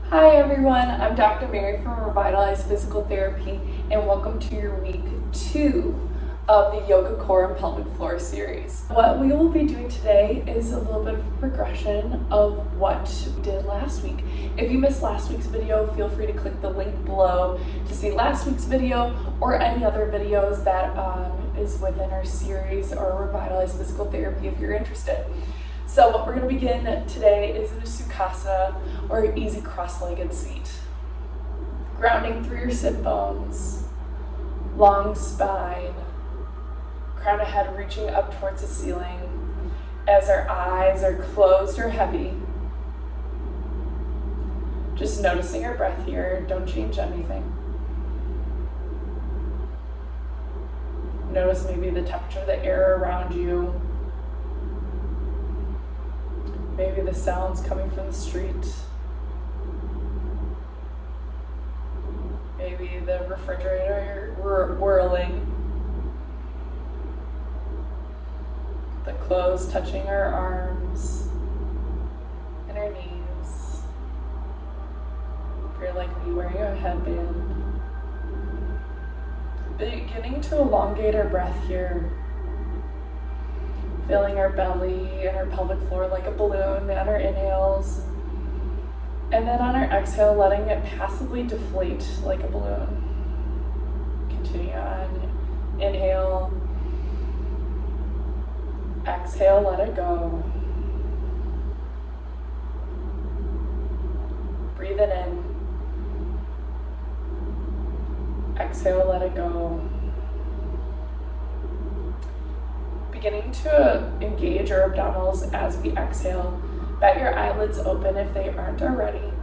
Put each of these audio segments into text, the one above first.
Hi everyone, I'm Dr. Mary from Revitalize Physical Therapy and welcome to your week 2 of the Yoga Core Pelvic Floor series. What we will be doing today is a little bit of a progression of what we did last week. If you missed last week's video, feel free to click the link below to see last week's video or any other videos that is within our series or Revitalize Physical Therapy if you're interested. So what we're going to begin today is in a Sukhasana, or an easy cross-legged seat. Grounding through your sit bones, long spine, crown of head reaching up towards the ceiling as our eyes are closed or heavy. Just noticing our breath here, don't change anything. Notice maybe the temperature of the air around you. Maybe the sounds coming from the street. Maybe the refrigerator whirling. The clothes touching our arms and our knees. If you're like me, wearing a headband. Beginning to elongate our breath here. Filling our belly and our pelvic floor like a balloon on our inhales. And then on our exhale, letting it passively deflate like a balloon. Continue on. Inhale. Exhale, let it go. Breathe it in. Exhale, let it go. Beginning to engage our abdominals as we exhale. Bet your eyelids open if they aren't already.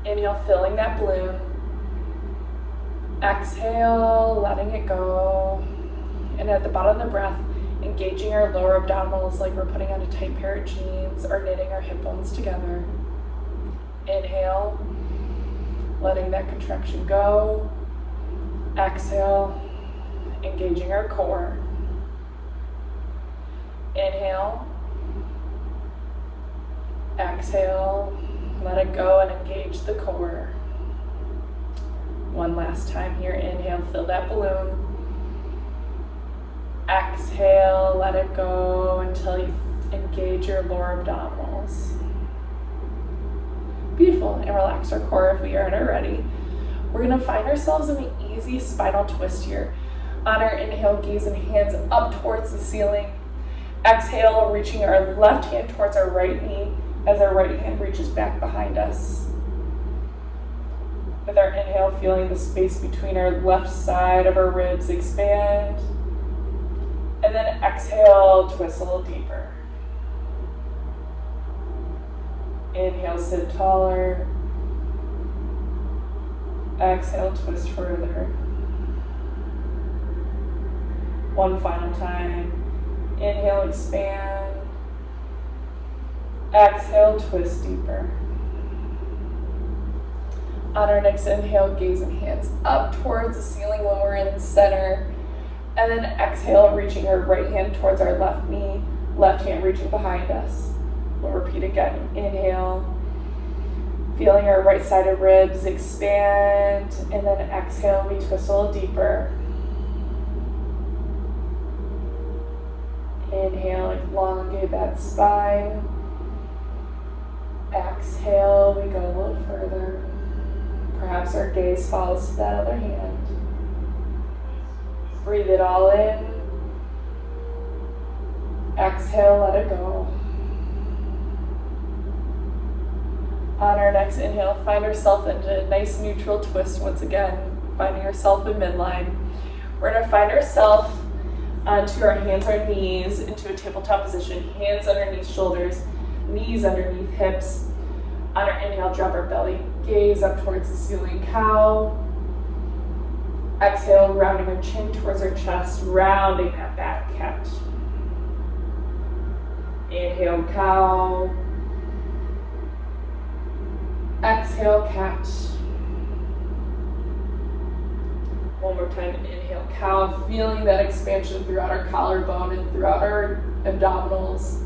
Inhale, filling that balloon. Exhale, letting it go. And at the bottom of the breath, engaging our lower abdominals like we're putting on a tight pair of jeans or knitting our hip bones together. Inhale, letting that contraction go. Exhale, engaging our core. Inhale, exhale, let it go and engage the core. One last time here, inhale, fill that balloon. Exhale, let it go until you engage your lower abdominals. Beautiful, and relax our core if we aren't already. We're gonna find ourselves in an easy spinal twist here. On our inhale, gaze and hands up towards the ceiling. Exhale, reaching our left hand towards our right knee as our right hand reaches back behind us. With our inhale, feeling the space between our left side of our ribs expand. And then exhale, twist a little deeper. Inhale, sit taller. Exhale, twist further. One final time. Inhale, expand. Exhale, twist deeper. On our next inhale, gaze and hands up towards the ceiling when we're in the center. And then exhale, reaching our right hand towards our left knee, left hand reaching behind us. We'll repeat again. Inhale, feeling our right side of ribs expand. And then exhale, we twist a little deeper. Inhale, elongate that spine. Exhale, we go a little further. Perhaps our gaze falls to that other hand. Breathe it all in. Exhale, let it go. On our next inhale, find ourselves into a nice neutral twist once again, finding ourselves in midline. We're going to find ourselves onto our hands or knees into a tabletop position, hands underneath shoulders, knees underneath hips. On our inhale, drop our belly, gaze up towards the ceiling, cow. Exhale, rounding our chin towards our chest, rounding that back cat. Inhale, cow. Exhale, cat. One more time, inhale, cow, feeling that expansion throughout our collarbone and throughout our abdominals.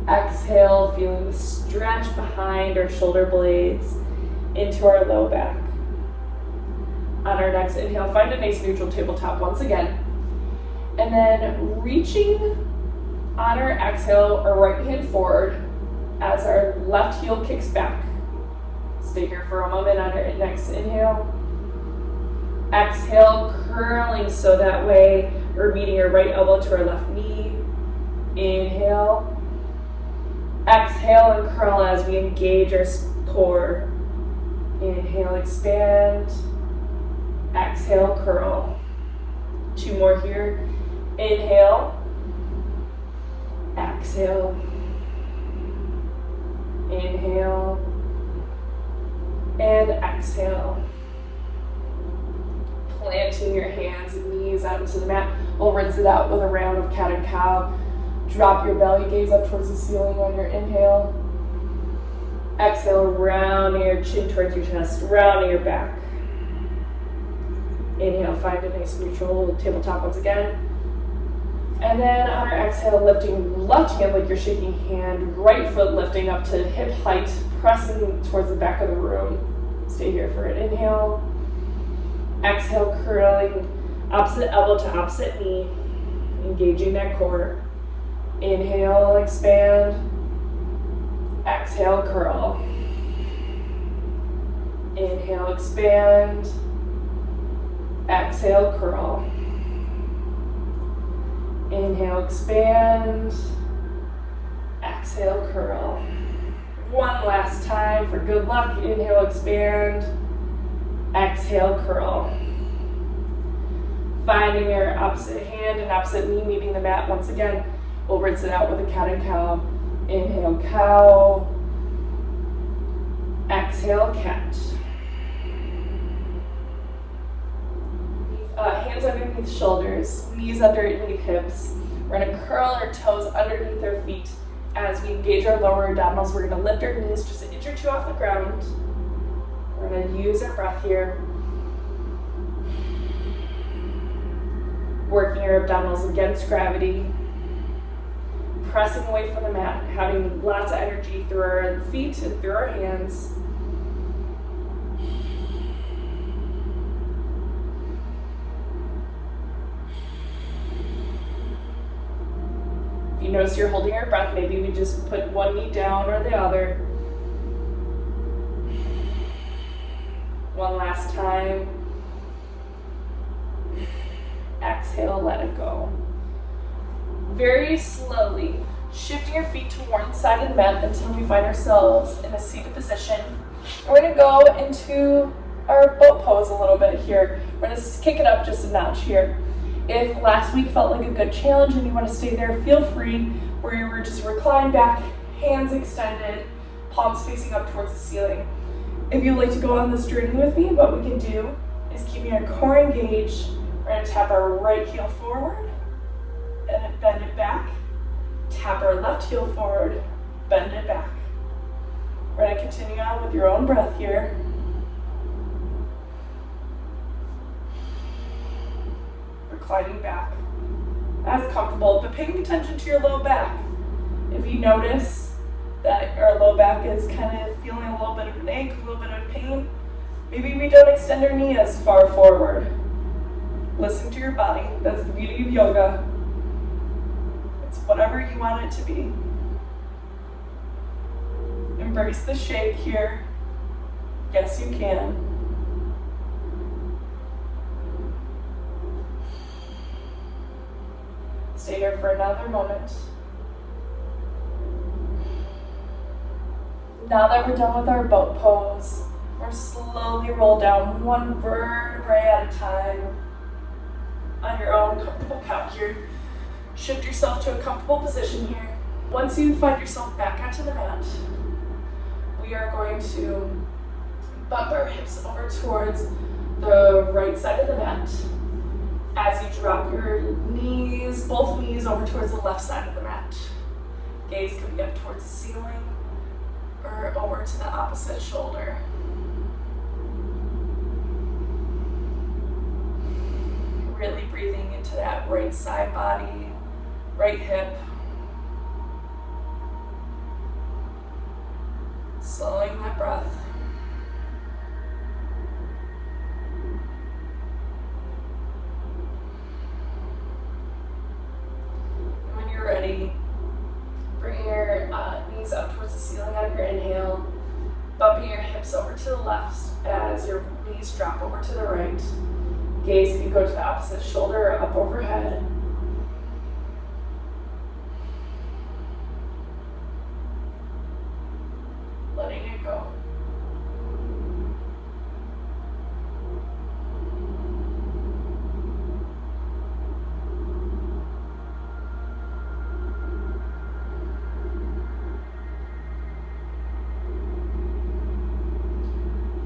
Exhale, feeling the stretch behind our shoulder blades. into our low back. On our next inhale, find a nice neutral tabletop once again. And then reaching on our exhale, our right hand forward as our left heel kicks back. Stay here for a moment on our next inhale. Exhale, curling so that way we're meeting our right elbow to our left knee. Inhale. Exhale and curl as we engage our core. Inhale, expand. Exhale, curl. 2 more here. Inhale. Exhale. Inhale. And exhale. Planting your hands and knees onto the mat. We'll rinse it out with a round of cat and cow. Drop your belly, gaze up towards the ceiling on your inhale. Exhale, rounding your chin towards your chest, rounding your back. Inhale, find a nice neutral tabletop once again. And then on our exhale, lifting left hand like you're shaking hand, right foot lifting up to hip height, pressing towards the back of the room. Stay here for an inhale. Exhale, curling opposite elbow to opposite knee, engaging that core. Inhale, expand. Exhale, curl. Inhale, expand. Exhale, curl. Inhale, expand. Exhale, curl. One last time for good luck. Inhale, expand. Exhale, curl. Finding your opposite hand and opposite knee meeting the mat once again. We'll rinse it out with a cat and cow. Inhale, cow. Exhale, cat. Hands underneath shoulders, knees underneath hips. We're going to curl our toes underneath our feet. As we engage our lower abdominals, we're going to lift our knees just an inch or 2 off the ground. We're going to use our breath here. Working our abdominals against gravity. Pressing away from the mat, having lots of energy through our feet and through our hands. If you notice you're holding your breath, maybe we just put one knee down or the other. One last time. Exhale, let it go. Very slowly, shifting your feet to one side of the mat until we find ourselves in a seated position. We're going to go into our boat pose a little bit here. We're going to kick it up just a notch here. If last week felt like a good challenge and you want to stay there, feel free, where you were just reclined back, hands extended, palms facing up towards the ceiling. If you'd like to go on this journey with me, what we can do is keeping our core engaged. We're going to tap our right heel forward, and then bend it back. Tap our left heel forward, bend it back. We're going to continue on with your own breath here. Reclining back as comfortable, but paying attention to your low back. If you notice that our low back is kind of feeling a little bit of an ache, a little bit of pain, maybe we don't extend our knee as far forward. Listen to your body. That's the beauty of yoga. It's whatever you want it to be. Embrace the shape here. Yes, you can. Stay here for another moment. Now that we're done with our boat pose, we're slowly roll down one vertebrae at a time on your own comfortable couch here. Shift yourself to a comfortable position here. Once you find yourself back onto the mat, we are going to bump our hips over towards the right side of the mat. As you drop your knees, both knees over towards the left side of the mat. Gaze can be up towards the ceiling or over to the opposite shoulder. Really breathing into that right side body, right hip. Slowing that breath. hips over to the left as your knees drop over to the right. Gaze can go to the opposite shoulder or up overhead. Letting it go.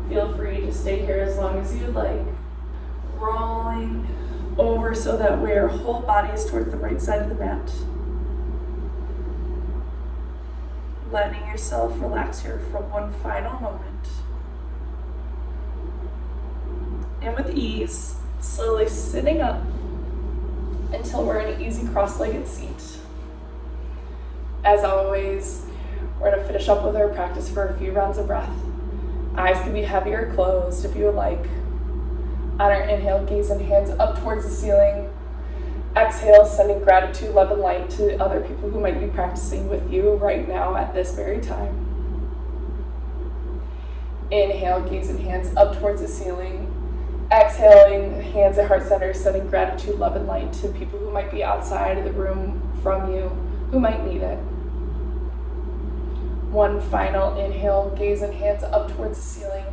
Feel free to stay here as long as you'd like. Rolling over so that way your whole body is towards the right side of the mat. Letting yourself relax here for one final moment. And with ease, slowly sitting up until we're in an easy cross-legged seat. As always, we're going to finish up with our practice for a few rounds of breath. Eyes can be heavy or closed if you would like. On our inhale, gaze and hands up towards the ceiling. Exhale, sending gratitude, love, and light to other people who might be practicing with you right now at this very time. Inhale, gaze and hands up towards the ceiling. Exhaling, hands at heart center, sending gratitude, love, and light to people who might be outside of the room from you, who might need it. One final inhale, gaze and hands up towards the ceiling.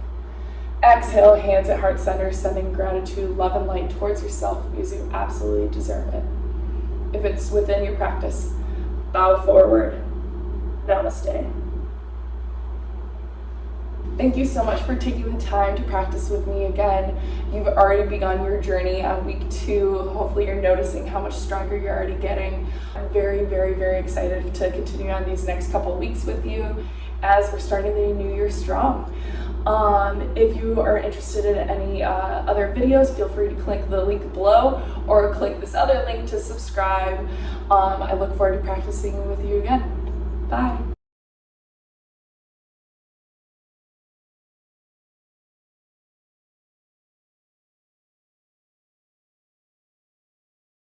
Exhale, hands at heart center, sending gratitude, love, and light towards yourself because you absolutely deserve it. If it's within your practice, bow forward. Namaste. Thank you so much for taking the time to practice with me again. You've already begun your journey on week 2. Hopefully you're noticing how much stronger you're already getting. I'm very, very, very excited to continue on these next couple weeks with you as we're starting the new year strong. If you are interested in any other videos, feel free to click the link below or click this other link to subscribe. I look forward to practicing with you again. Bye.